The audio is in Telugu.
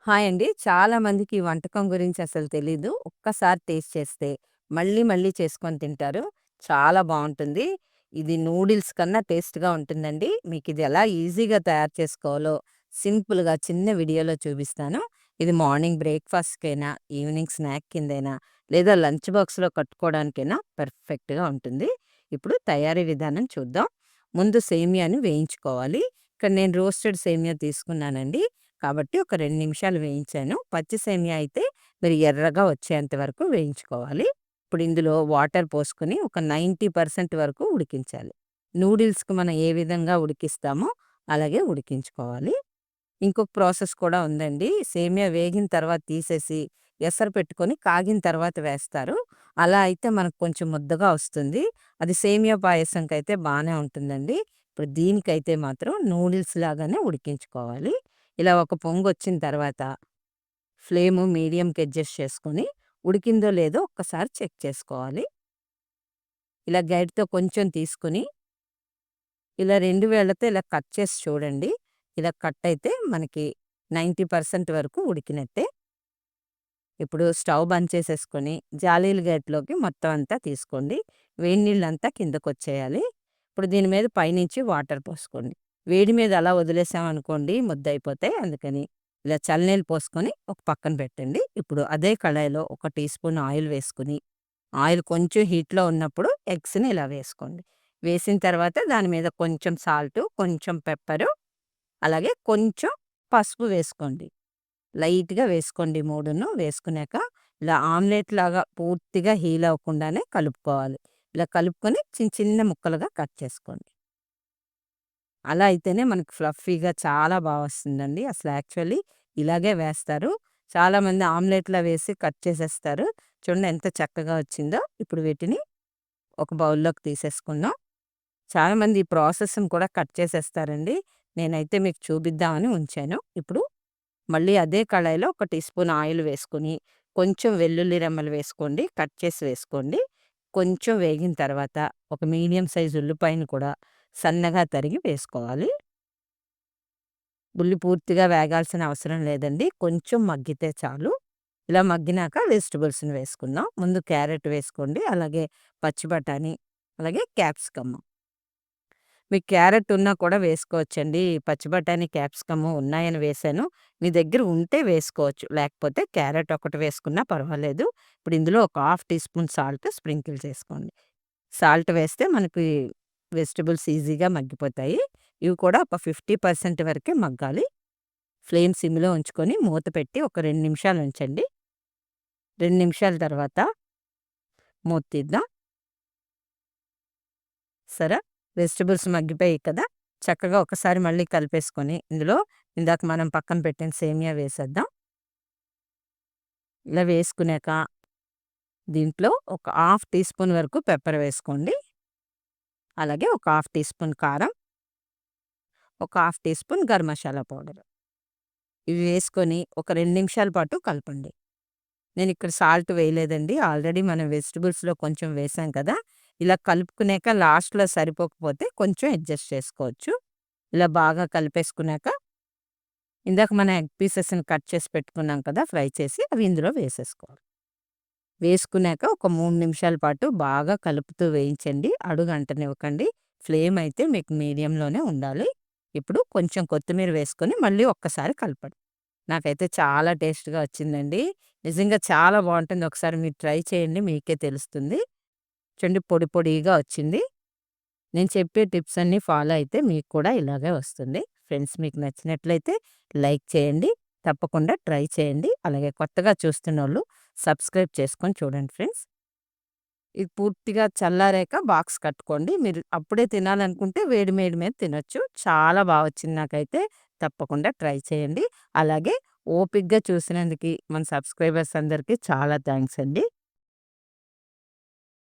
హాయ్ అండి. చాలా మందికి ఈ వంటకం గురించి అసలు తెలీదు. ఒక్కసారి టేస్ట్ చేస్తే మళ్ళీ, మళ్ళీ చేసుకొని తింటారు. చాలా బావుంటుంది. ఇది నూడిల్స్ కన్నా టేస్ట్‌గా ఉంటుందండి. మీకిది ఎలా ఈజీగా తయారు చేసుకోవాలో సింపుల్‌గా చిన్న వీడియోలో చూపిస్తాను. ఇది మార్నింగ్ బ్రేక్‌ఫాస్ట్‌కైనా, ఈవినింగ్ స్నాక్ కిందైనా, లేదా లంచ్ బాక్స్‌లో కట్టుకోవడానికైనా పర్ఫెక్ట్‌గా ఉంటుంది. ఇప్పుడు తయారీ విధానం చూద్దాం. ముందు సేమియాని వేయించుకోవాలి. ఇక్కడ నేను రోస్టెడ్ సేమియా తీసుకున్నానండి. కాబట్టి ఒక 2 నిమిషాలు వేయించాను. పచ్చి సేమియా అయితే మీరు ఎర్రగా వచ్చేంత వరకు వేయించుకోవాలి. ఇప్పుడు ఇందులో వాటర్ పోసుకొని ఒక 90% వరకు ఉడికించాలి. నూడిల్స్‌కి మనం ఏ విధంగా ఉడికిస్తామో అలాగే ఉడికించుకోవాలి. ఇంకొక ప్రాసెస్ కూడా ఉందండి. సేమియా వేగిన తర్వాత తీసేసి ఎసరు పెట్టుకొని కాగిన తర్వాత వేస్తారు. అలా అయితే మనకు కొంచెం ముద్దగా వస్తుంది. అది సేమియా పాయసంకైతే బానే ఉంటుందండి. ఇప్పుడు దీనికైతే మాత్రం నూడిల్స్ లాగానే ఉడికించుకోవాలి. ఇలా ఒక పొంగొచ్చిన తర్వాత ఫ్లేము మీడియంకి అడ్జస్ట్ చేసుకొని, ఉడికిందో లేదో ఒక్కసారి చెక్ చేసుకోవాలి. ఇలా గరిటెతో కొంచెం తీసుకొని, ఇలా 2 వేళ్ళతో ఇలా కట్ చేసి చూడండి. ఇలా కట్ అయితే మనకి 90% వరకు ఉడికినట్టే. ఇప్పుడు స్టవ్ బంద్ చేసేసుకొని, జాలీల గరిటెలోకి మొత్తం అంతా తీసుకోండి. వేడి నీళ్ళంతా కిందకొచ్చేయాలి. ఇప్పుడు దీని మీద పైనుంచి వాటర్ పోసుకోండి. వేడి మీద అలా వదిలేసామనుకోండి ముద్దయిపోతాయి. అందుకని ఇలా చల్లనీళ్ళు పోసుకొని ఒక పక్కన పెట్టండి. ఇప్పుడు అదే కళాయిలో ఒక టీ స్పూన్ ఆయిల్ వేసుకొని, ఆయిల్ కొంచెం హీట్‌లో ఉన్నప్పుడు ఎగ్స్‌ని ఇలా వేసుకోండి. వేసిన తర్వాత దాని మీద కొంచెం సాల్టు, కొంచెం పెప్పరు, అలాగే కొంచెం పసుపు వేసుకోండి. లైట్‌గా వేసుకోండి 3ను. వేసుకున్నాక ఇలా ఆమ్లెట్ లాగా పూర్తిగా హీల్ అవ్వకుండానే కలుపుకోవాలి. ఇలా కలుపుకొని చిన్న చిన్న ముక్కలుగా కట్ చేసుకోండి. అలా అయితేనే మనకు ఫ్లఫీగా చాలా వస్తుందండి. అసలు యాక్చువల్లీ ఇలాగే వేస్తారు. చాలామంది ఆమ్లెట్‌లా వేసి కట్ చేసేస్తారు. చూడండి ఎంత చక్కగా వచ్చిందో. ఇప్పుడు వీటిని ఒక బౌల్‌లోకి తీసేసుకుందాం. చాలామంది ఈ ప్రాసెస్‌ని కూడా కట్ చేసేస్తారండి. నేనైతే మీకు చూపిద్దామని ఉంచాను. ఇప్పుడు మళ్ళీ అదే కళాయిలో ఒక టీ స్పూన్ ఆయిల్ వేసుకొని, కొంచెం వెల్లుల్లి రెమ్మలు వేసుకోండి. కట్ చేసి వేసుకోండి. కొంచెం వేగిన తర్వాత ఒక మీడియం సైజ్ ఉల్లిపాయను కూడా సన్నగా తరిగి వేసుకోవాలి. ఉల్లి పూర్తిగా వేగాల్సిన అవసరం లేదండి. కొంచెం మగ్గితే చాలు. ఇలా మగ్గినాక వెజిటబుల్స్‌ని వేసుకుందాం. ముందు క్యారెట్ వేసుకోండి. అలాగే పచ్చి బఠాణీ, అలాగే క్యాప్సికమ్. మీకు క్యారెట్ ఉన్నా కూడా వేసుకోవచ్చండి. పచ్చి బఠాణీ, క్యాప్సికము ఉన్నాయని వేశాను. మీ దగ్గర ఉంటే వేసుకోవచ్చు. లేకపోతే క్యారెట్ ఒకటి వేసుకున్నా పర్వాలేదు. ఇప్పుడు ఇందులో ఒక half teaspoon salt sprinkle చేసుకోండి. సాల్ట్ వేస్తే మనకి వెజిటబుల్స్ ఈజీగా మగ్గిపోతాయి. ఇవి కూడా ఒక 50% వరకే మగ్గాలి. ఫ్లేమ్ సిమ్‌లో ఉంచుకొని మూత పెట్టి ఒక 2 నిమిషాలు ఉంచండి. 2 నిమిషాల తర్వాత మూత తీద్దాం. సరే. వెజిటబుల్స్ మగ్గిపోయాయి కదా! చక్కగా ఒకసారి మళ్ళీ కలిపేసుకొని, ఇందులో ఇందాక మనం పక్కన పెట్టిన సేమియా వేసేద్దాం. ఇలా వేసుకున్నాక దీంట్లో ఒక హాఫ్ టీ స్పూన్ వరకు పెప్పర్ వేసుకోండి. అలాగే ఒక హాఫ్ టీ స్పూన్ కారం, ఒక half teaspoon garam masala powder. ఇవి వేసుకొని ఒక 2 నిమిషాల పాటు కలపండి. నేనిక్కడ సాల్ట్ వేయలేదండి. ఆల్రెడీ మనం వెజిటబుల్స్‌లో కొంచెం వేసాం కదా! ఇలా కలుపుకున్నాక లాస్ట్‌లో సరిపోకపోతే కొంచెం అడ్జస్ట్ చేసుకోవచ్చు. ఇలా బాగా కలిపేసుకున్నాక, ఇందాక మనం ఎగ్ పీసెస్‌ని కట్ చేసి పెట్టుకున్నాం కదా! ఫ్రై చేసి అవి ఇందులో వేసేసుకోవాలి. వేసుకున్నాక ఒక 3 నిమిషాల పాటు బాగా కలుపుతూ వేయించండి. అడుగు అంటనివ్వకండి. ఫ్లేమ్ అయితే మీకు మీడియంలోనే ఉండాలి. ఇప్పుడు కొంచెం కొత్తిమీర వేసుకొని మళ్ళీ ఒక్కసారి కలపండి. నాకైతే చాలా టేస్ట్‌గా వచ్చిందండి. నిజంగా చాలా బావుంటుంది. ఒకసారి మీరు ట్రై చేయండి. మీకే తెలుస్తుంది. చూడండి పొడి పొడిగా వచ్చింది. నేను చెప్పే టిప్స్ అన్నీ ఫాలో అయితే మీకు కూడా ఇలాగే వస్తుంది. ఫ్రెండ్స్ మీకు నచ్చినట్లయితే లైక్ చేయండి. తప్పకుండా ట్రై చేయండి. అలాగే కొత్తగా చూస్తున్నోళ్ళు సబ్స్క్రైబ్ చేసుకొని చూడండి ఫ్రెండ్స్. ఇది పూర్తిగా చల్లారాక బాక్స్ కట్టుకోండి. మీరు అప్పుడే తినాలనుకుంటే వేడి వేడి మీద తినొచ్చు. చాలా వచ్చింది నాకైతే. తప్పకుండా ట్రై చేయండి. అలాగే ఓపికగా చూసినందుకు మన సబ్స్క్రైబర్స్ అందరికీ చాలా థాంక్స్ అండి.